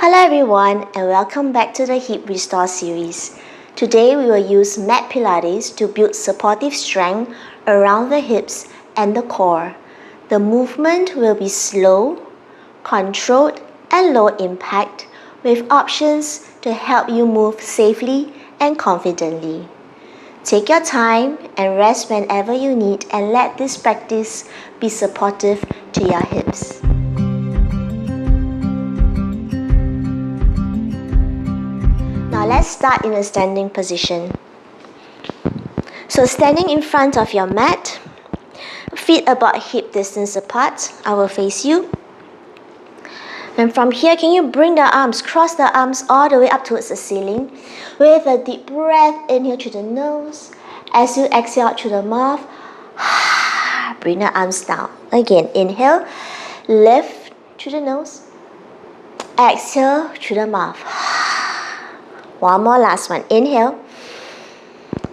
Hello everyone and welcome back to the Hip Restore series. Today we will use mat Pilates to build supportive strength around the hips and the core. The movement will be slow, controlled and low impact with options to help you move safely and confidently. Take your time and rest whenever you need and let this practice be supportive to your hips. Now let's start in a standing position. So standing in front of your mat, feet about hip distance apart, I will face you. And from here, can you bring the arms, cross the arms all the way up towards the ceiling with a deep breath, inhale through the nose. As you exhale out through the mouth, bring the arms down. Again, inhale, lift through the nose, exhale through the mouth. One more, last one. Inhale.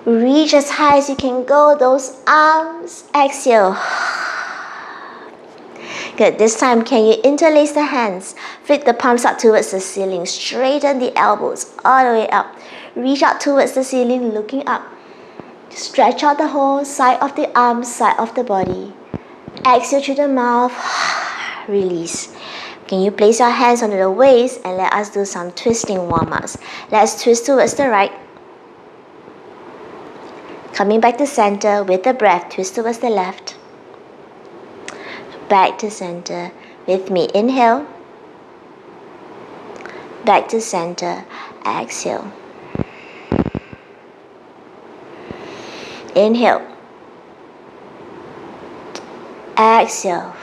Reach as high as you can go. Those arms. Exhale. Good. This time, can you interlace the hands? Flick the palms up towards the ceiling. Straighten the elbows all the way up. Reach out towards the ceiling, looking up. Stretch out the whole side of the arms, side of the body. Exhale through the mouth. Release. Can you place your hands under the waist and let us do some twisting warm-ups. Let's twist towards the right. Coming back to center with the breath, twist towards the left. Back to center with me. Inhale. Back to center. Exhale. Inhale. Exhale.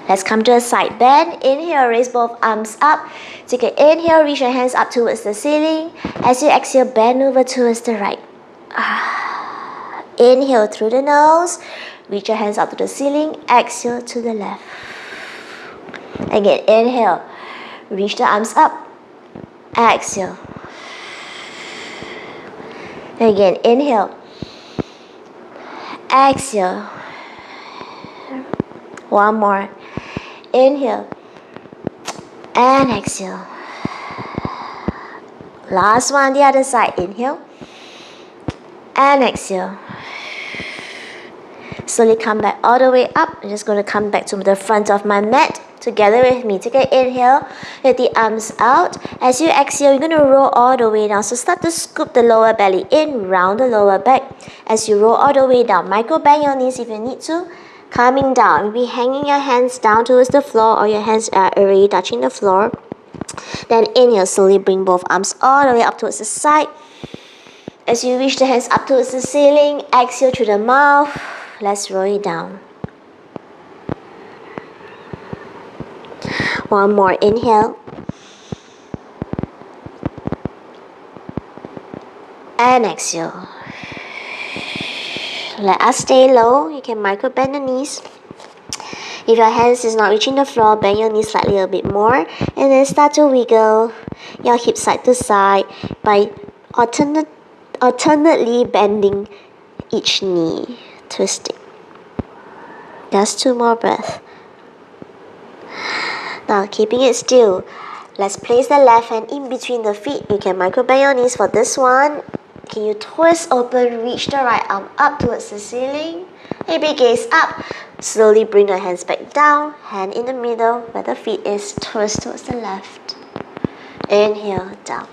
Let's come to a side bend. Inhale, raise both arms up. Take an inhale, reach your hands up towards the ceiling. As you exhale, bend over towards the right. Inhale through the nose. Reach your hands up to the ceiling. Exhale to the left. Again, inhale. Reach the arms up. Exhale. Again, inhale. Exhale. One more. Inhale and exhale. Last one, the other side. Inhale and exhale. Slowly come back all the way up. I'm just going to come back to the front of my mat together with me. Take an inhale, let the arms out. As you exhale, you're going to roll all the way down. So start to scoop the lower belly in, round the lower back. As you roll all the way down, micro bend your knees if you need to. Coming down, be hanging your hands down towards the floor or your hands are already touching the floor. Then inhale, slowly bring both arms all the way up towards the side. As you reach the hands up towards the ceiling, exhale through the mouth. Let's roll it down. One more, inhale. And exhale. Let us stay low. You can micro bend the knees. If your hands is not reaching the floor, bend your knees slightly a bit more. And then start to wiggle your hips side to side by alternately bending each knee. Twisting. Just 2 more breaths. Now keeping it still. Let's place the left hand in between the feet. You can micro bend your knees for this one. Can you twist open, reach the right arm up towards the ceiling. Maybe gaze up. Slowly bring your hands back down. Hand in the middle where the feet is. Twist towards the left. Inhale, down.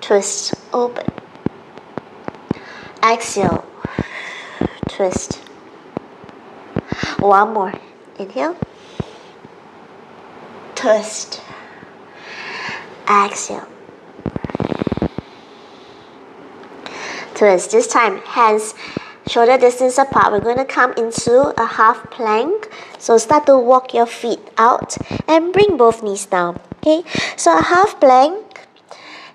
Twist, open. Exhale. Twist. One more. Inhale. Twist. Exhale. Twist. This time, hands shoulder distance apart. We're going to come into a half plank. So start to walk your feet out and bring both knees down. Okay. So a half plank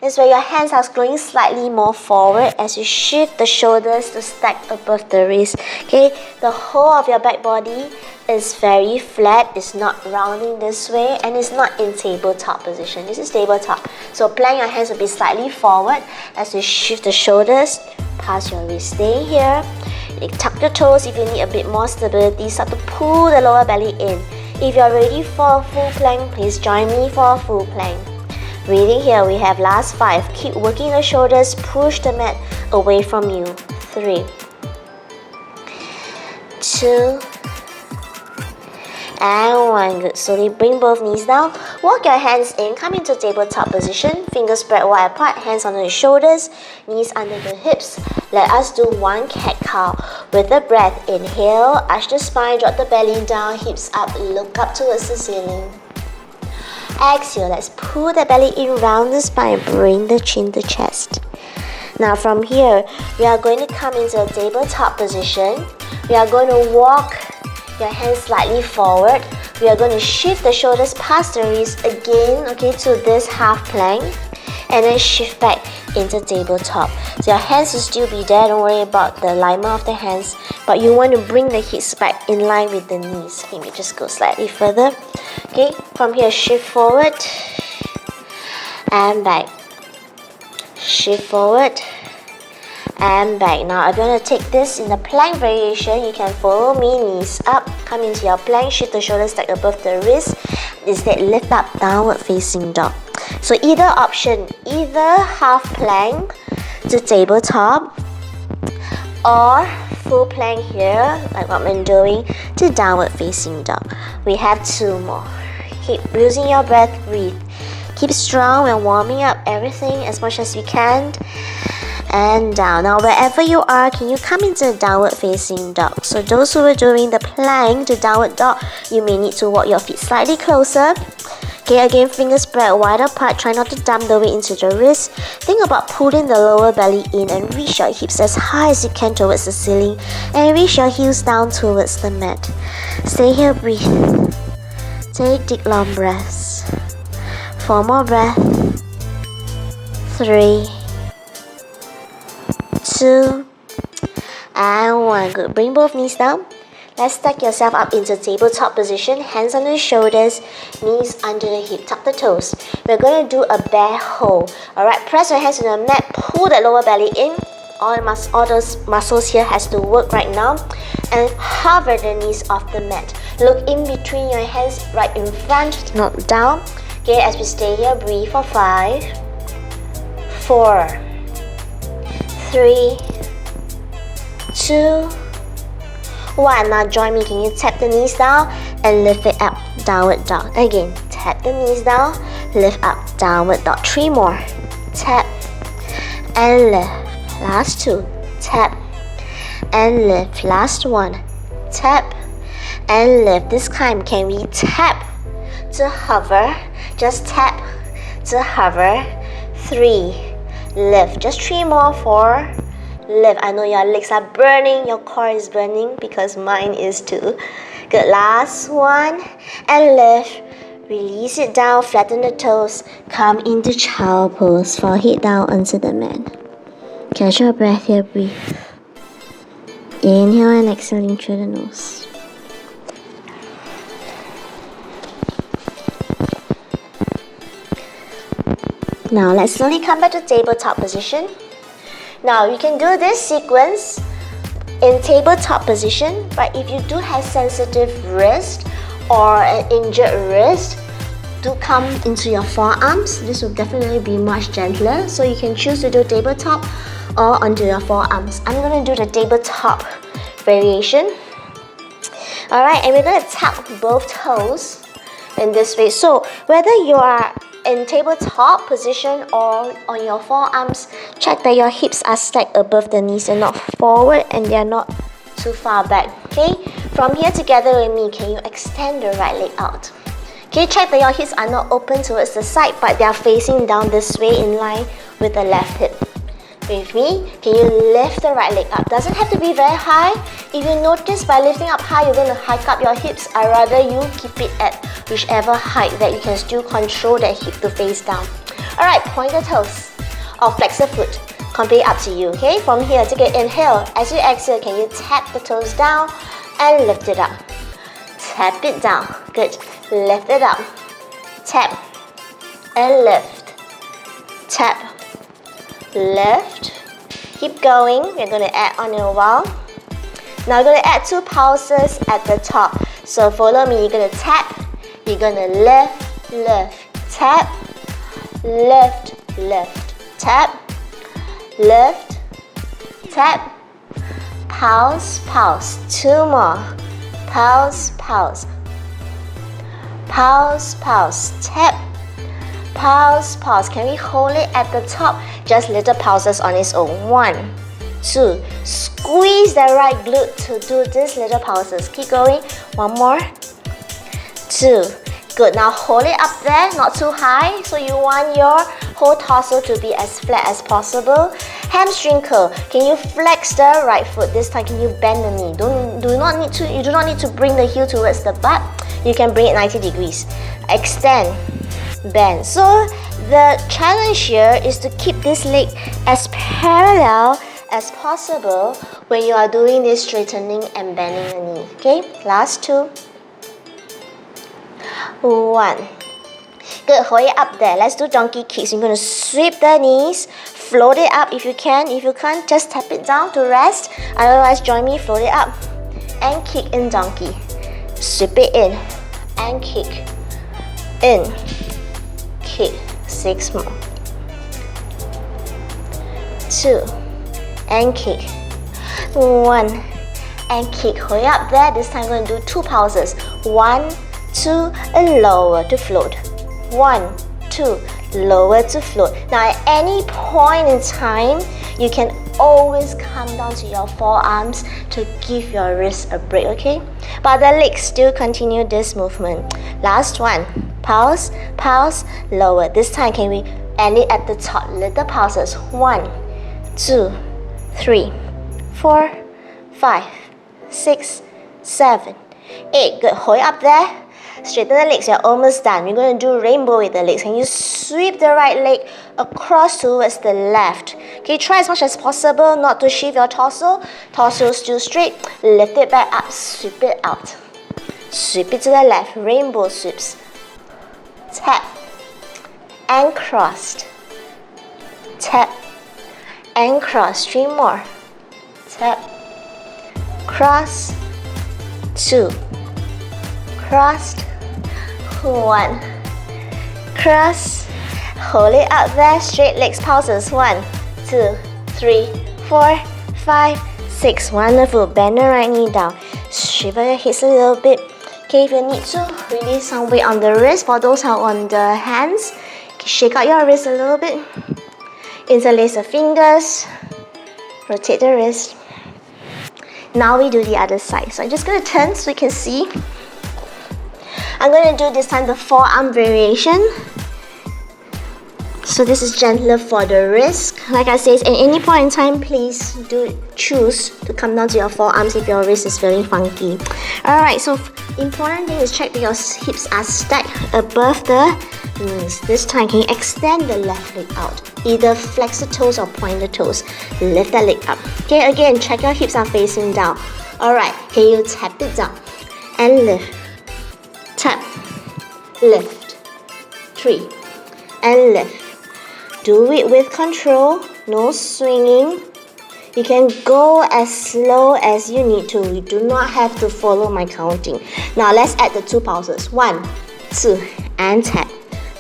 is where your hands are going slightly more forward as you shift the shoulders to stack above the wrist. Okay. The whole of your back body is very flat. It's not rounding this way and it's not in tabletop position. This is tabletop. So plank, your hands will be slightly forward as you shift the shoulders past your wrist. Stay here. Tuck your toes if you need a bit more stability. Start to pull the lower belly in. If you're ready for a full plank, please join me for a full plank. Breathing here, we have last 5. Keep working the shoulders, push the mat away from you. 3, 2, and 1. Good. Slowly bring both knees down. Walk your hands in. Come into tabletop position. Fingers spread wide apart. Hands under the shoulders. Knees under the hips. Let us do 1 cat cow. With the breath, inhale. Arch the spine. Drop the belly down. Hips up. Look up towards the ceiling. Exhale. Let's pull the belly in round the spine. Bring the chin to chest. Now from here, we are going to come into a tabletop position. We are going to walk your hands slightly forward. We are going to shift the shoulders past the wrist again, okay, to this half plank, and then shift back into tabletop. So your hands will still be there. Don't worry about the alignment of the hands, but you want to bring the hips back in line with the knees. Maybe just go slightly further. Okay, from here, shift forward and back. Shift forward and back. Now I'm going to take this in the plank variation. You can follow me, knees up, come into your plank, shift the shoulders stack above the wrist. Instead, lift up, downward facing dog. So either option, either half plank to tabletop or full plank here, like what I'm doing, to downward facing dog. We have 2 more. Keep losing your breath, breathe. Keep strong when warming up everything as much as we can. And down. Now wherever you are, can you come into downward facing dog? So those who are doing the plank to downward dog, you may need to walk your feet slightly closer. Okay, again, fingers spread wide apart. Try not to dump the weight into the wrist. Think about pulling the lower belly in and reach your hips as high as you can towards the ceiling, and reach your heels down towards the mat. Stay here, breathe. Take deep long breaths. 4 more breaths. 3, 2, and 1. Good. Bring both knees down. Let's stack yourself up into tabletop position. Hands under the shoulders, knees under the hip. Tuck the toes. We're going to do a bear hold. Alright, press your hands on the mat. Pull that lower belly in. All those muscles here has to work right now. And hover the knees off the mat. Look in between your hands, right in front, not down. Okay, as we stay here, breathe for 5, 4, 3, 2, 1. Now join me. Can you tap the knees down and lift it up? Downward dog. Again, tap the knees down, lift up, downward dog. 3 more. Tap and lift. Last 2. Tap and lift. Last 1. Tap and lift. This time, can we tap to hover? Just tap to hover. 3. Lift. Just 3 more. 4. Lift. I know your legs are burning, your core is burning because mine is too. Good. Last 1. And lift. Release it down, flatten the toes. Come into child pose. Forehead down onto the mat. Catch your breath here, breathe. Inhale and exhaling through the nose. Now let's slowly come back to tabletop position. Now you can do this sequence in tabletop position, but if you do have sensitive wrist or an injured wrist, do come into your forearms. This will definitely be much gentler, so you can choose to do tabletop or onto your forearms. I'm going to do the tabletop variation. Alright, and we're going to tap both toes in this way. So whether you are in tabletop position or on your forearms, check that your hips are stacked above the knees and not forward, and they're not too far back. Okay, from here together with me, can you extend the right leg out? Okay, check that your hips are not open towards the side, but they are facing down this way in line with the left hip. With me, can you lift the right leg up? Doesn't have to be very high. If you notice by lifting up high, you're going to hike up your hips, I'd rather you keep it at whichever height that you can still control that hip to face down. Alright, point the toes or flex the foot. Completely up to you, okay? From here, take an inhale. As you exhale, can you tap the toes down and lift it up? Tap it down. Good. Lift it up. Tap and lift. Tap. Lift. Keep going. We're going to add on in a while. Now we're going to add 2 pulses at the top. So follow me, you're gonna tap, you're gonna lift, lift, tap, lift, lift, tap, lift, tap, pulse, pulse, 2 more, pulse, pulse, pulse, pulse, tap, pulse, pulse. Can we hold it at the top? Just little pulses on its own. 1, 2, squeeze the right glute to do these little pulses. Keep going. 1 more, 2, good. Now hold it up there, not too high, so you want your whole torso to be as flat as possible. Hamstring curl. Can you flex the right foot? This time, can you bend the knee? You do not need to bring the heel towards the butt. You can bring it 90 degrees. Extend, bend. So the challenge here is to keep this leg as parallel as possible when you are doing this straightening and bending the knee. Okay, last 2. 1. Good, hold it up there. Let's do donkey kicks. You're going to sweep the knees, float it up if you can. If you can't, just tap it down to rest. Otherwise, join me, float it up and kick in donkey. Sweep it in and kick. In, kick. 6 more. 2 and kick. 1 and kick. Hold it up there. This time, I'm going to do 2 pulses. 1, 2, and lower to float. 1, 2, lower to float. Now at any point in time, you can always come down to your forearms to give your wrist a break, okay? But the legs still continue this movement. Last one, pulse, pulse, lower. This time, can we end it at the top? Little pulses. 1, 2, 3, 4, 5, 6, 7, 8. Good, hold it up there. Straighten the legs, you're almost done. We're going to do rainbow with the legs. Can you sweep the right leg across towards the left? Okay, try as much as possible not to shift your torso. Torso still straight. Lift it back up, sweep it out. Sweep it to the left, rainbow sweeps. Tap and crossed. Tap and cross. 3 more. Tap, cross, 2, crossed, 1, cross, hold it up there, straight legs pulses. 1, 2, 3, 4, 5, 6. Wonderful. Bend the right knee down. Shiver your hips a little bit. Okay, if you need to, release some weight on the wrist. For those who are on the hands, shake out your wrist a little bit. Interlace the fingers. Rotate the wrist. Now we do the other side. So I'm just going to turn so you can see. I'm going to do this time the forearm variation. So this is gentler for the wrist. Like I said, at any point in time, please do choose to come down to your forearms if your wrist is feeling funky. Alright, so important thing is check that your hips are stacked above the knees. This time, can you extend the left leg out? Either flex the toes or point the toes. Lift that leg up. Okay, again, check your hips are facing down. Alright, can you tap it down and lift? Tap, lift, 3, and lift. Do it with control, no swinging. You can go as slow as you need to. You do not have to follow my counting. Now let's add the 2 pulses. 1, 2, and tap.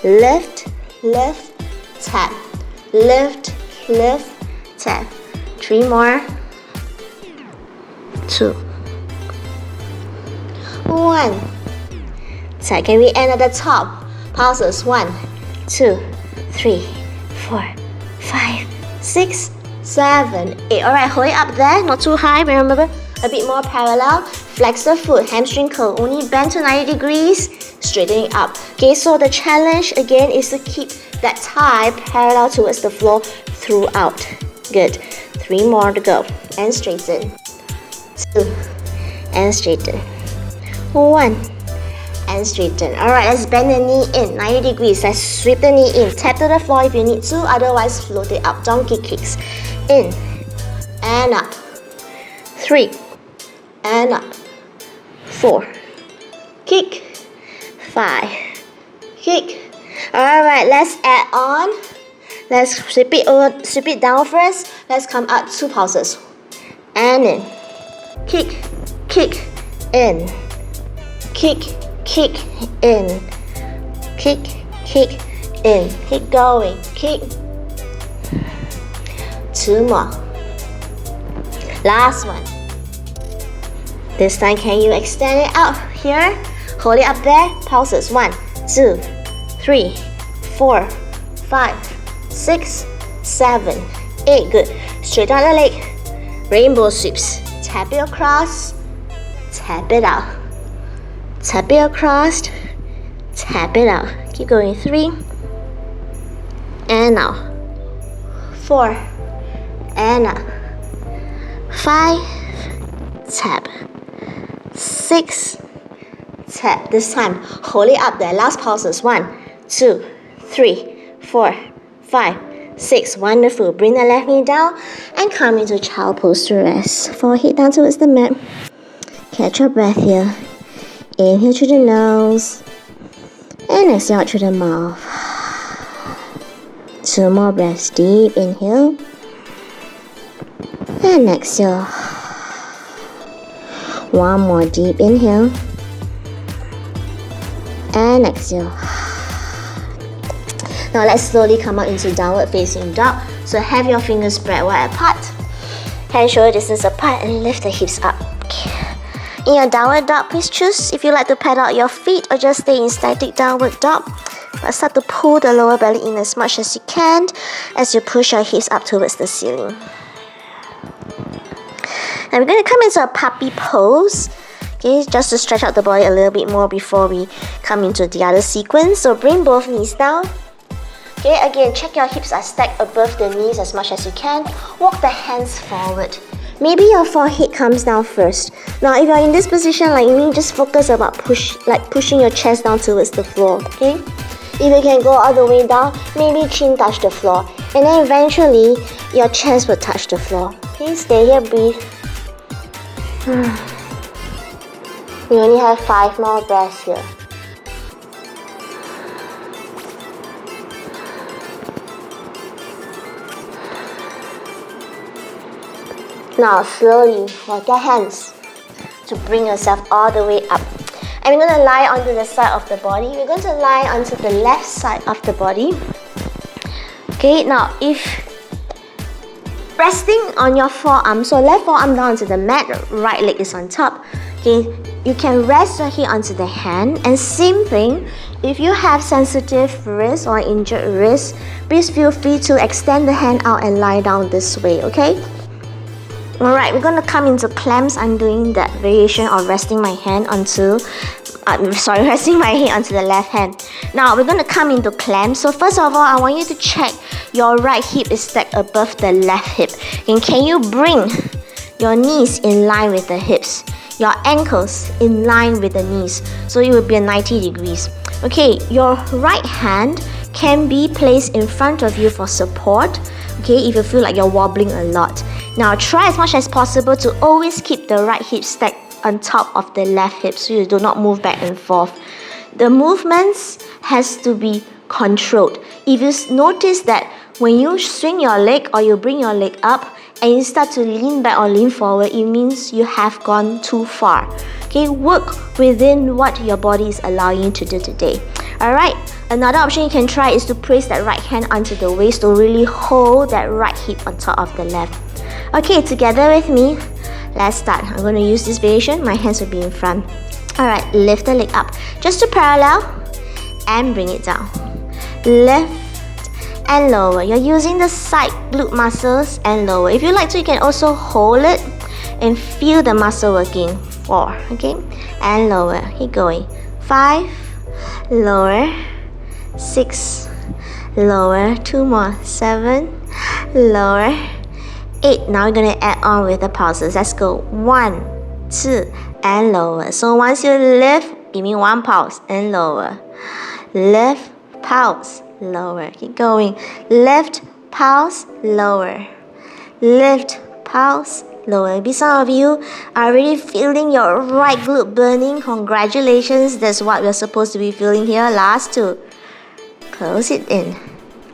Lift, lift, tap. Lift, lift, tap. 3 more. 2, 1. Tap. Can we end at the top? Pulses. 1, 2, 3, 4, 5, 6, 7, 8. Alright, hold it up there, not too high. Remember, a bit more parallel. Flex the foot, hamstring curl. Only bend to 90 degrees, straighten it up. Okay, so the challenge again is to keep that thigh parallel towards the floor throughout. Good. 3 more to go. And straighten. 2. And straighten. 1. And straighten. Alright, let's bend the knee in 90 degrees. Let's sweep the knee in. Tap to the floor if you need to, otherwise float it up. Donkey kicks. In and up. 3 and up. 4. Kick. 5. Kick. Alright, let's add on. Let's sweep it down first. Let's come up 2 pulses. And in. Kick. Kick. In. kick, kick, in, kick, kick, in. Keep going, kick. 2 more. Last one. This time, can you extend it out here? Hold it up there. Pulses. 1, 2, 3, 4, 5, 6, 7, 8. Good. Straight out the leg. Rainbow sweeps. Tap it across. Tap it out. Tap it across. Tap it out. Keep going. 3. And now. 4. And now. 5. Tap. 6. Tap. This time, hold it up there. Last pulses. 1, 2, 3, 4, 5, 6. Wonderful. Bring the left knee down and come into child pose to rest. Forehead down towards the mat. Catch your breath here. Inhale through the nose and exhale out through the mouth. 2 more breaths. Deep inhale and exhale. 1 more deep inhale and exhale. Now let's slowly come up into downward facing dog. So have your fingers spread wide apart, hands shoulder distance apart, and lift the hips up. In your downward dog, please choose if you like to pedal out your feet or just stay in static downward dog. But start to pull the lower belly in as much as you can as you push your hips up towards the ceiling. Now we're going to come into a puppy pose. Okay, just to stretch out the body a little bit more before we come into the other sequence. So bring both knees down. Okay, again, check your hips are stacked above the knees as much as you can. Walk the hands forward. Maybe your forehead comes down first. Now, if you're in this position like me, just focus about pushing your chest down towards the floor. Okay, if you can go all the way down, maybe chin touch the floor, and then eventually your chest will touch the floor. Okay, stay here, breathe. We only have 5 more breaths here. Now slowly work your hands to bring yourself all the way up. And we're going to lie onto the side of the body. We're going to lie onto the left side of the body. Okay, now if resting on your forearm, so left forearm down onto the mat, right leg is on top. Okay, you can rest your head onto the hand, and same thing, if you have sensitive wrist or injured wrist, please feel free to extend the hand out and lie down this way, okay? Alright, we're going to come into clamps. I'm doing that variation of resting my hand onto resting my head onto the left hand. Now we're going to come into clamps. So first of all, I want you to check your right hip is stacked above the left hip. And can you bring your knees in line with the hips? Your ankles in line with the knees. So it will be a 90 degrees. Okay, your right hand can be placed in front of you for support. Okay, if you feel like you're wobbling a lot. Now try as much as possible to always keep the right hip stacked on top of the left hip so you do not move back and forth. The movements has to be controlled. If you notice that when you swing your leg or you bring your leg up and you start to lean back or lean forward, it means you have gone too far. Okay, work within what your body is allowing you to do today. Alright, another option you can try is to place that right hand onto the waist to really hold that right hip on top of the left. Okay, together with me, let's start. I'm going to use this variation. My hands will be in front. Alright, lift the leg up just to parallel and bring it down. Lift and lower. You're using the side glute muscles and lower. If you like to, you can also hold it and feel the muscle working. 4, okay, and lower. Keep going. 5, lower. 6, lower. 2 more. 7, lower. 8. Now we're going to add on with the pulses. Let's go. 1, 2, and lower. So once you lift, give me 1 pulse and lower. Lift, pulse, lower. Keep going. Lift, pulse, lower. Lift, pulse, lower. Maybe some of you are already feeling your right glute burning. Congratulations. That's what we're supposed to be feeling here. Last 2. Close it in.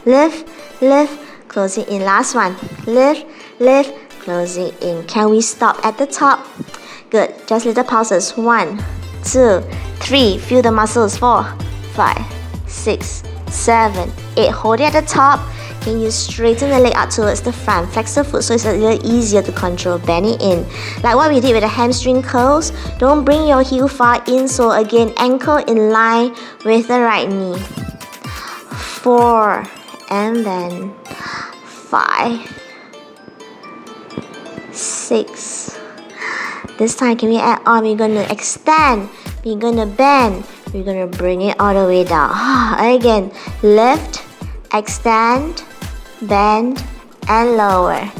Lift, lift, close it in. Last one. Lift, lift, close it in. Can we stop at the top? Good. Just little pulses. 1, 2, 3. Feel the muscles. 4, 5, 6, 7, 8. Hold it at the top. Can you straighten the leg out towards the front? Flex the foot so it's a little easier to control. Bend it in. Like what we did with the hamstring curls. Don't bring your heel far in. So again, ankle in line with the right knee. 4, and then 5, 6. This time, can we add on? We're going to extend. We're going to bend. We're going to bring it all the way down. Again, lift, extend, bend, and lower.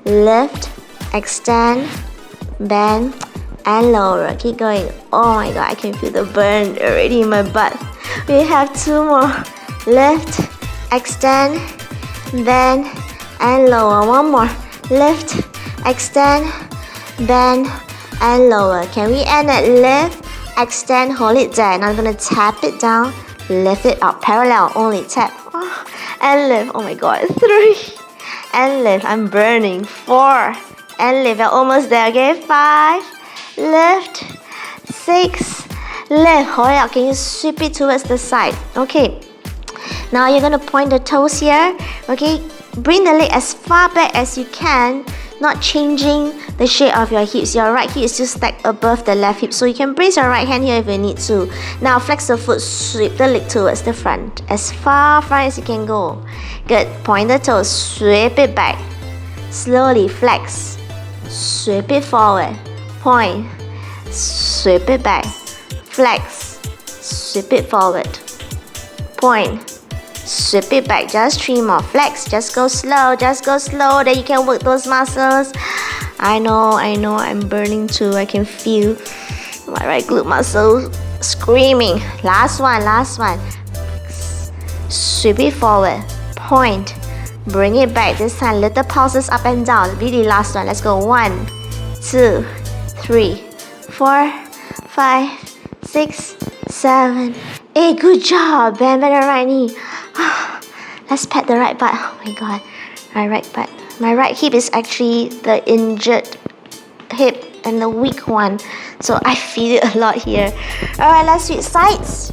Lift, extend, bend, and lower. Keep going. Oh my god, I can feel the burn already in my butt. We have 2 more. Lift, extend, bend, and lower. 1 more. Lift, extend, bend, and lower. Can we end at lift, extend, hold it there. Now I'm going to tap it down, lift it up, parallel, only tap, and lift. Oh my god. 3, and lift. I'm burning. 4, and lift. We're almost there. Okay, 5, lift, 6, lift. Hold it up. Can you sweep it towards the side? Okay. Now you're going to point the toes here. Okay, bring the leg as far back as you can, not changing the shape of your hips. Your right hip is still stacked above the left hip, so you can brace your right hand here if you need to. Now flex the foot, sweep the leg towards the front, as far front as you can go. Good. Point the toes, sweep it back. Slowly flex, sweep it forward. Point, sweep it back. Flex, sweep it forward. Point, sweep it back. Just 3 more. Flex. Just go slow. Just go slow. Then you can work those muscles. I know. I'm burning too. I can feel my right glute muscle screaming. Last one. Sweep it forward. Point. Bring it back. This time, little pulses up and down. Really last one. Let's go. 1, 2, 3, 4, 5, 6, 7, 8. Good job. Bend the right knee. Let's pat the right butt. Oh my god, my right butt. My right hip is actually the injured hip and the weak one, so I feel it a lot here. Alright, let's switch sides.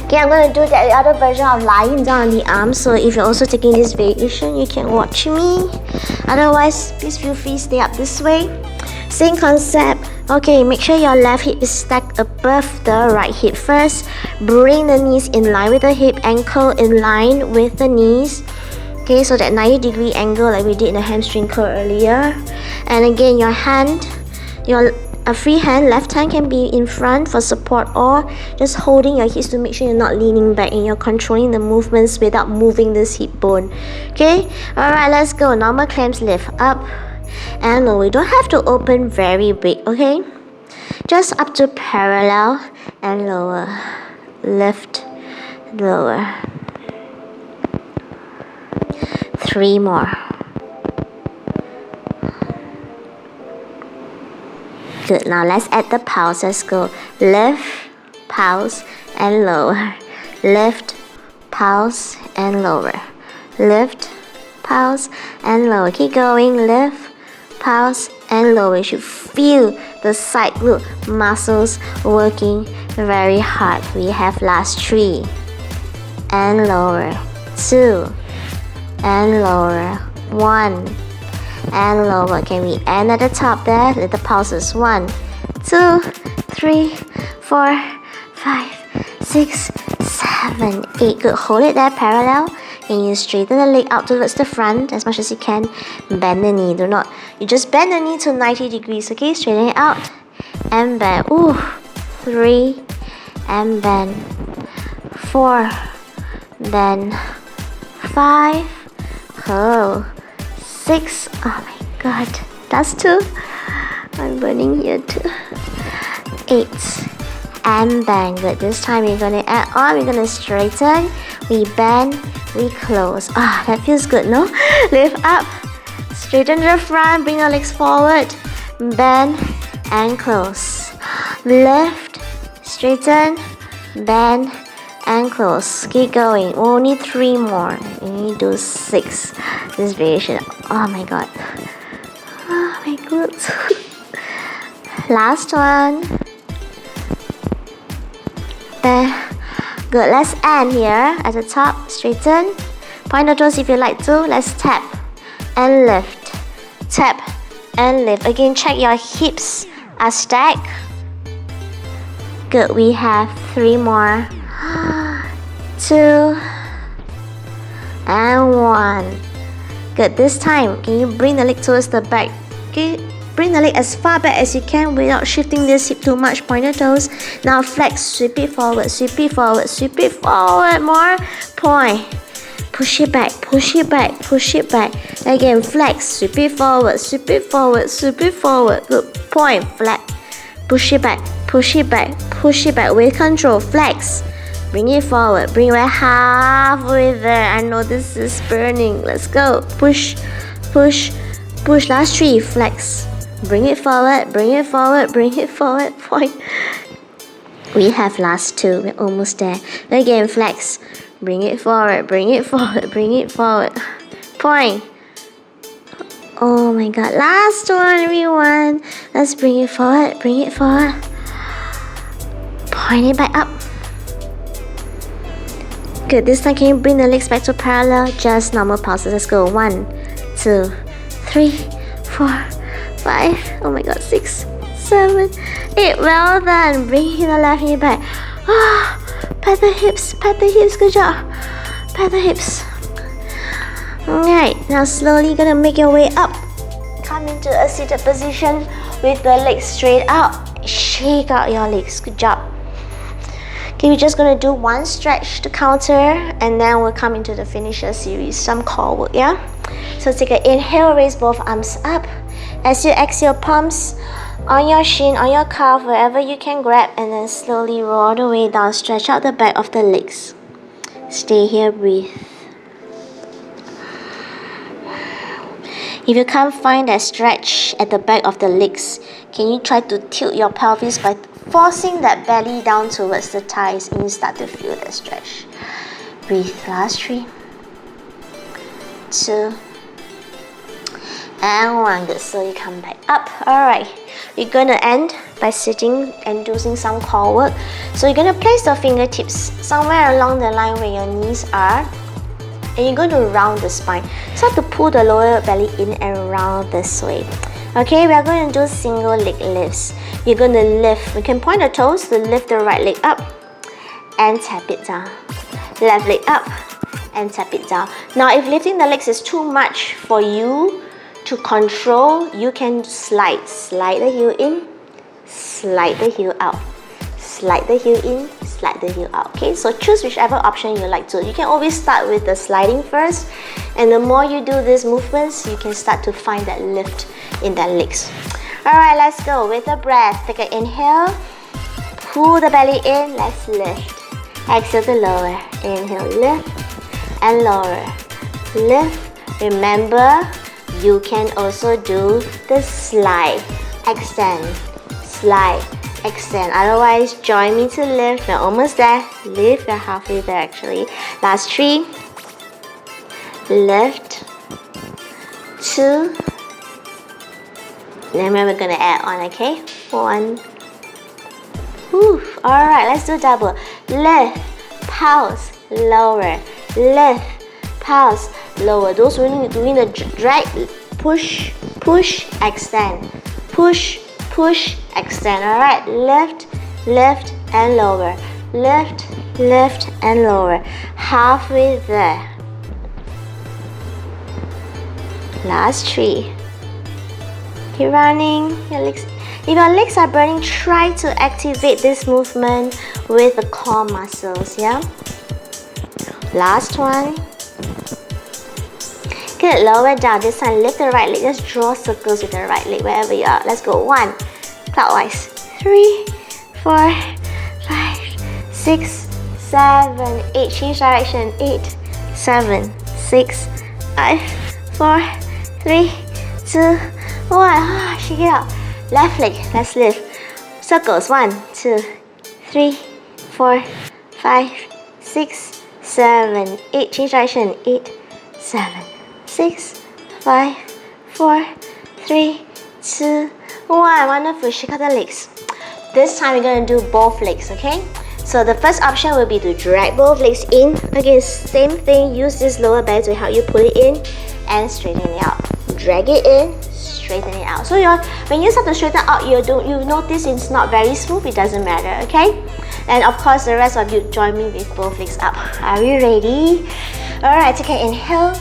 Okay, I'm going to do the other version of lying down on the arms, so if you're also taking this variation, you can watch me. Otherwise, please feel free to stay up this way. Same concept. Okay, make sure your left hip is stacked above the right hip first. Bring the knees in line with the hip, ankle in line with the knees. Okay, so that 90-degree angle like we did in the hamstring curl earlier. And again, your hand, a free hand, left hand can be in front for support, or just holding your hips to make sure you're not leaning back and you're controlling the movements without moving this hip bone. Okay, alright, let's go. Normal clamps, lift up and lower. We don't have to open very big, okay? Just up to parallel and lower. Lift, lower. 3 more. Good. Now let's add the pulse. Let's go. Lift, pulse, and lower. Lift, pulse, and lower. Lift, pulse, and lower. Keep going. Lift, pulse, and lower. You should feel the side glute muscles working very hard. We have last 3 and lower, 2 and lower, 1 and lower. Can we end at the top there? Little pulses. 1, 2, 3, 4, 5, 6, 7, 8. Good. Hold it there, parallel. Can you straighten the leg out towards the front as much as you can? Bend the knee. You just bend the knee to 90 degrees, okay? Straighten it out and bend. 3 and bend. 4, bend. 5, 6. Oh my god, that's 2. I'm burning here too. 8 and bend. Good. This time we're gonna add on. We're gonna straighten. We bend. We close. That feels good, no? Lift up. Straighten the front. Bring your legs forward. Bend and close. Lift. Straighten. Bend and close. Keep going. Only 3 more. We need to do 6. This variation. Oh my god. Oh my glutes. Last one. There. Good. Let's end here at the top. Straighten. Point the toes if you like to. Let's tap and lift. Tap and lift. Again, check your hips are stacked. Good. We have 3 more. 2 and 1. Good. This time, can you bring the leg towards the back? Okay. Bring the leg as far back as you can without shifting this hip too much. Point your toes. Now flex. Sweep it forward. Sweep it forward. Sweep it forward. More. Point. Push it back. Push it back. Push it back. Again, flex. Sweep it forward. Sweep it forward. Sweep it forward. Good. Point. Flex. Push it back. Push it back. Push it back with control. Flex. Bring it forward. Bring it halfway there. I know this is burning. Let's go. Push. Push. Push. Last 3. Flex. Bring it forward. Bring it forward. Bring it forward. Point. We have last 2. We're almost there. Again, flex. Bring it forward. Bring it forward. Bring it forward. Point. Oh my god. Last one, everyone. Let's bring it forward. Bring it forward. Point it back up. Good. This time, can you bring the legs back to parallel? Just normal pulses. Let's go. 1, 2, 3, 4, 5. Oh my god. 6, 7, 8. Well done. Bring the left knee back. Pat the hips. Pat the hips. Good job. Pat the hips. Alright. Now slowly gonna make your way up. Come into a seated position with the legs straight out. Shake out your legs. Good job. Okay, we're just gonna do 1 stretch to counter, and then we'll come into the finisher series, some core work, yeah? So take an inhale, raise both arms up. As you exhale, palms on your shin, on your calf, wherever you can grab, and then slowly roll all the way down. Stretch out the back of the legs. Stay here, breathe. If you can't find that stretch at the back of the legs, can you try to tilt your pelvis by forcing that belly down towards the thighs, and you start to feel that stretch. Breathe. Last 3, 2, and 1. Good. So you come back up. Alright. We're gonna end by sitting and doing some core work. So you're gonna place your fingertips somewhere along the line where your knees are, and you're going to round the spine. Start to pull the lower belly in and round this way. Okay, we are going to do single leg lifts. You're going to lift. You can point the toes to lift the right leg up and tap it down. Left leg up and tap it down. Now, if lifting the legs is too much for you to control, you can slide. Slide the heel in, slide the heel out. Slide the heel in, slide the heel out. Okay, so choose whichever option you like to. You can always start with the sliding first, and the more you do these movements, you can start to find that lift in the legs. Alright, let's go with a breath. Take an inhale, pull the belly in, let's lift. Exhale to lower. Inhale, lift and lower. Lift. Remember, you can also do the slide. Extend, slide, extend. Otherwise, join me to lift. We're almost there. Lift. We're halfway there actually. Last 3. Lift. 2. Then we're gonna add on, okay? 1. Alright, let's do double. Lift, pulse, lower. Lift, pulse, lower. Those doing the drag, push, push, extend. Push, push, extend. Alright, lift, lift, and lower. Lift, lift, and lower. Halfway there. Last 3. Keep running. Your legs. If your legs are burning, try to activate this movement with the core muscles, yeah? Last one. Good, lower down. This time, lift the right leg. Just draw circles with the right leg wherever you are. Let's go. 1, clockwise. 3, 4, 5, 6, 7, 8. Change direction. 8, 7, 6, 5, 4, 3, 2, 1. Shake it out. Left leg. Let's lift. Circles. 1, 2, 3, 4, 5, 6, 7, 8. Change direction. 8, 7, 6, 5, 4, 3, 2, Wow, wonderful. Shake out the legs. This time we're going to do both legs, okay? So the first option will be to drag both legs in. Again, same thing. Use this lower band to help you pull it in and straighten it out. Drag it in, straighten it out. So when you start to straighten out, you notice it's not very smooth. It doesn't matter, okay? And of course, the rest of you join me with both legs up. Are you ready? Alright, take an inhale.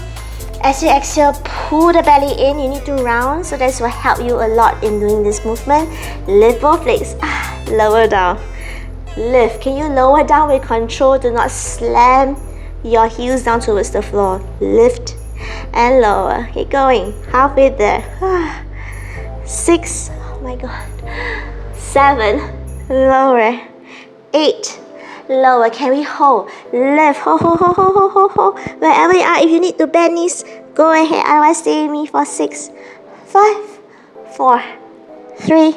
As you exhale, pull the belly in. You need to round, so this will help you a lot in doing this movement. Lift both legs. Lower down. Lift. Can you lower down with control? Do not slam your heels down towards the floor. Lift and lower. Keep going. Halfway there. 6. Oh my God. 7. Lower. 8. Lower. Can we hold? Lift. Hold. Wherever you are, if you need to bend knees, go ahead. Otherwise, stay with me for 6, 5, 4, 3,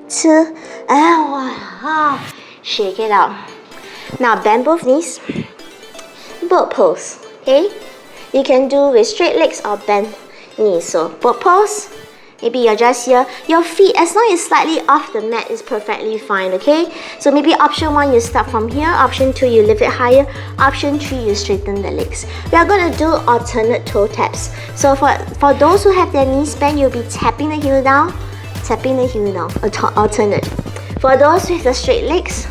2, and 1. Shake it out. Now bend both knees. Boat pose. Okay? You can do with straight legs or bend knees. So boat pose. Maybe you're just here. Your feet, as long as it's slightly off the mat, is perfectly fine, okay? So maybe option 1, you start from here. Option 2, you lift it higher. Option 3, you straighten the legs. We are going to do alternate toe taps. So for those who have their knees bent, you'll be tapping the heel down, alternate. For those with the straight legs,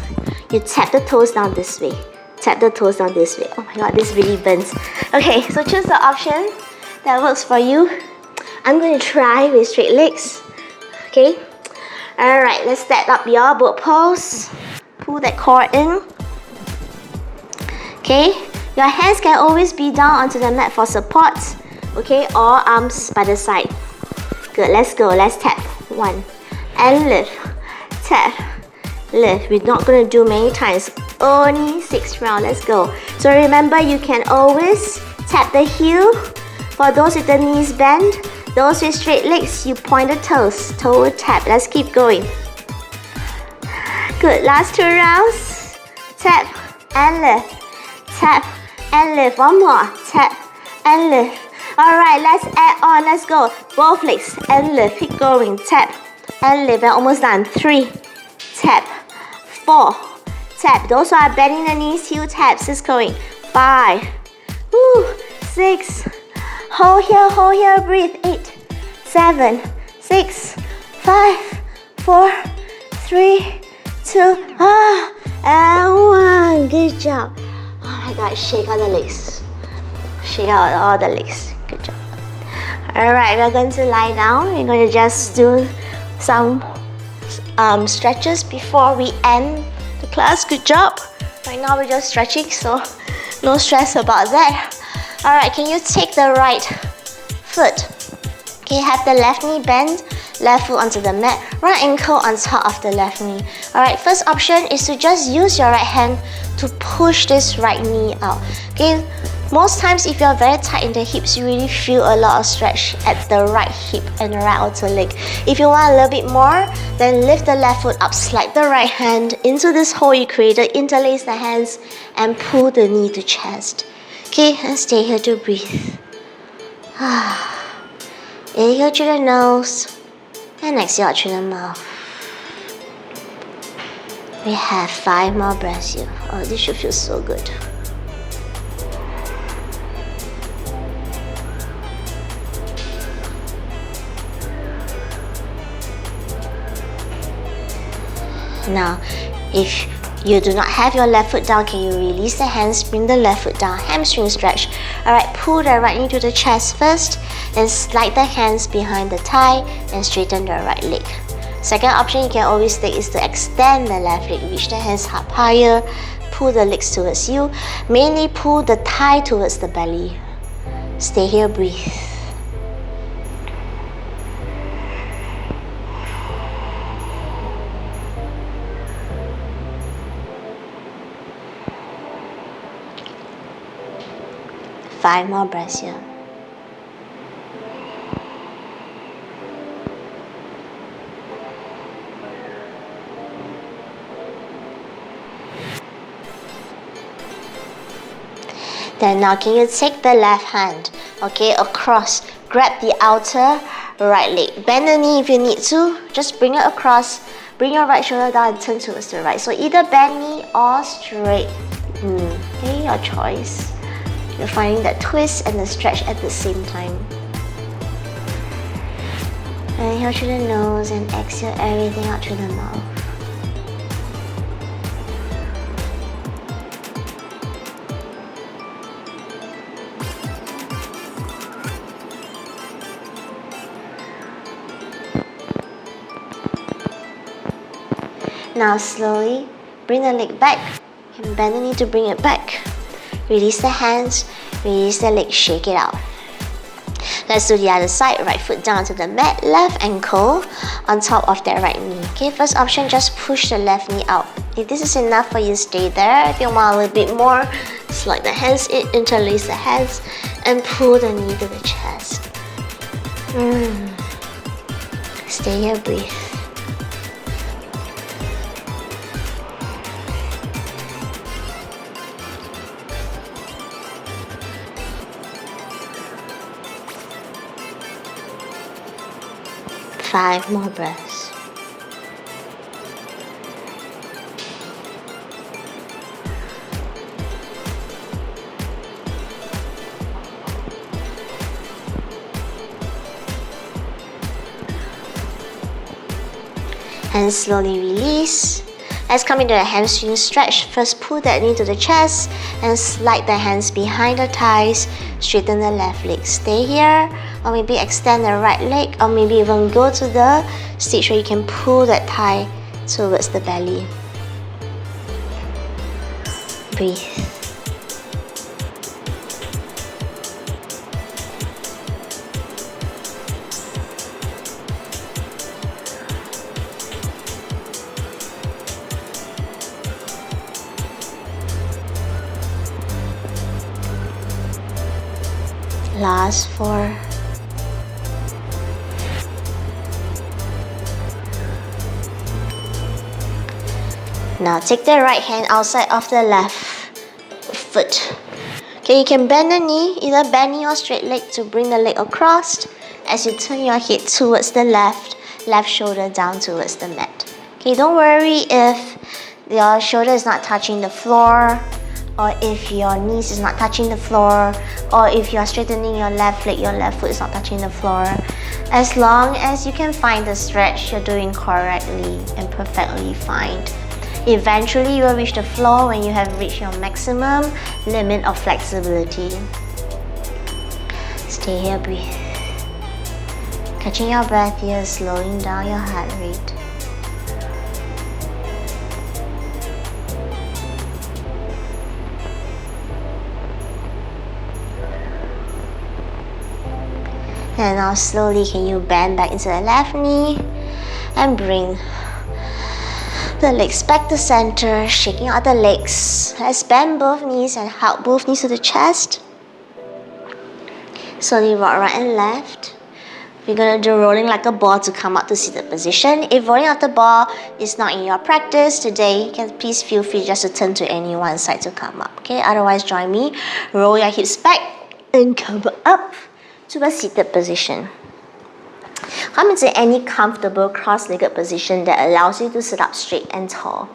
you tap the toes down this way. Tap the toes down this way. Oh my God, this really burns. Okay, so choose the option that works for you. I'm going to try with straight legs. Okay? Alright, let's set up your boat pose. Pull that core in. Okay? Your hands can always be down onto the mat for support. Okay? Or arms by the side. Good, let's go. Let's tap. 1. And lift. Tap. Lift. We're not going to do many times. Only 6 rounds. Let's go. So remember, you can always tap the heel. For those with the knees bent, those with straight legs, you point the toes. Toe tap. Let's keep going. Good. Last 2 rounds. Tap and lift. Tap and lift. One more. Tap and lift. Alright, let's add on. Let's go. Both legs and lift. Keep going. Tap and lift. We're almost done. 3. Tap. 4. Tap. Those who are bending the knees, heel taps. It's going. 5. 6. Hold here, breathe. 8, 7, 6, 5, 4, 3, 2, and 1. Good job. Oh my God, shake out the legs. Shake out all the legs. Good job. Alright, we're going to lie down. We're going to just do some stretches before we end the class. Good job. Right now we're just stretching, so no stress about that. Alright, can you take the right foot? Okay, have the left knee bent, left foot onto the mat, right ankle on top of the left knee. Alright, first option is to just use your right hand to push this right knee out. Okay, most times if you're very tight in the hips, you really feel a lot of stretch at the right hip and the right outer leg. If you want a little bit more, then lift the left foot up, slide the right hand into this hole you created, interlace the hands, and pull the knee to chest. Okay, and stay here to breathe. Inhale through the nose and exhale through the mouth. We have 5 more breaths here. Oh, this should feel so good. Now, if you do not have your left foot down, can you release the hands, bring the left foot down, hamstring stretch. Alright, pull the right knee to the chest first, then slide the hands behind the thigh and straighten the right leg. Second option you can always take is to extend the left leg, reach the hands up higher, pull the legs towards you, mainly pull the thigh towards the belly. Stay here, breathe. Five more breaths here. Then now can you take the left hand, okay, across, grab the outer right leg. Bend the knee if you need to. Just bring it across. Bring your right shoulder down and turn towards the right. So either bend knee or straight knee. Okay, your choice. You're finding that twist and the stretch at the same time. Inhale through the nose and exhale everything out through the mouth. Now slowly bring the leg back and bend the knee to bring it back. Release the hands, release the leg, shake it out. Let's do the other side. Right foot down to the mat, left ankle on top of that right knee. Okay, first option, just push the left knee out. If this is enough for you, stay there. If you want a little bit more, slide the hands in, interlace the hands, and pull the knee to the chest. Stay here, breathe. Five more breaths. And slowly release. Let's come into a hamstring stretch. First pull that knee to the chest and slide the hands behind the thighs. Straighten the left leg. Stay here, or maybe extend the right leg, or maybe even go to the stage where you can pull that thigh towards the belly. Breathe. Last 4. Now take the right hand outside of the left foot. Okay, you can bend the knee, either bend knee or straight leg to bring the leg across as you turn your head towards the left shoulder down towards the mat. Okay, don't worry if your shoulder is not touching the floor, or if your knees is not touching the floor, or if you are straightening your left leg, your left foot is not touching the floor. As long as you can find the stretch, you're doing correctly and perfectly fine. Eventually, you will reach the floor when you have reached your maximum limit of flexibility. Stay here, breathe. Catching your breath here, slowing down your heart rate. And now slowly can you bend back into the left knee and bring the legs back to center, shaking out the legs. Let's bend both knees and hug both knees to the chest. Slowly rock right and left. We're going to do rolling like a ball to come up to seated position. If rolling of the ball is not in your practice today, please feel free just to turn to any one side to come up. Okay, otherwise join me. Roll your hips back and come up to a seated position. Come into any comfortable cross-legged position that allows you to sit up straight and tall.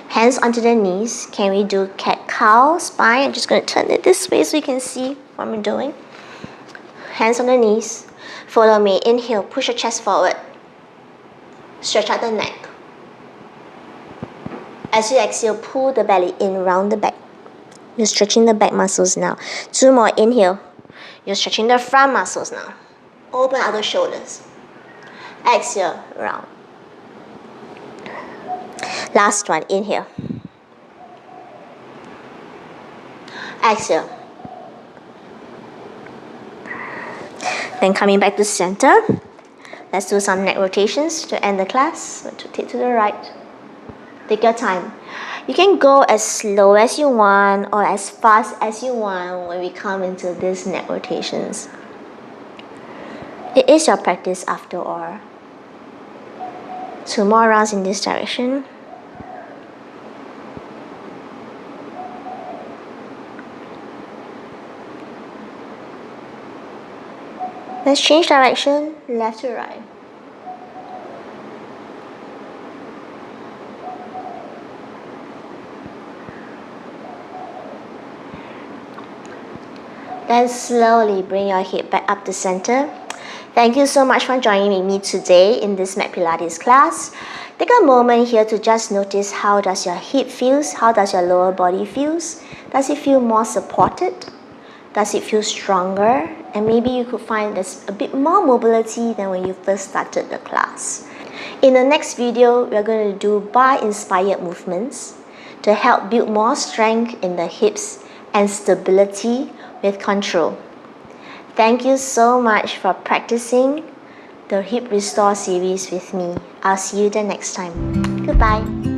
Hands onto the knees. Can we do cat-cow spine? I'm just going to turn it this way so you can see what I'm doing. Hands on the knees. Follow me. Inhale, push your chest forward. Stretch out the neck. As you exhale, pull the belly in, round the back. You're stretching the back muscles now. 2 more. Inhale. You're stretching the front muscles now. Open out the shoulders. Exhale, round. Last one, inhale. Exhale. Then coming back to center. Let's do some neck rotations to end the class. Rotate to the right. Take your time. You can go as slow as you want or as fast as you want when we come into these neck rotations. It is your practice after all. 2 more rounds in this direction. Let's change direction, left to right. Then slowly bring your hip back up to center. Thank you so much for joining me today in this mat Pilates class. Take a moment here to just notice how does your hip feels, how does your lower body feels. Does it feel more supported? Does it feel stronger? And maybe you could find there's a bit more mobility than when you first started the class. In the next video, we're going to do bar-inspired movements to help build more strength in the hips and stability with control. Thank you so much for practicing the Hip Restore series with me. I'll see you the next time. Goodbye.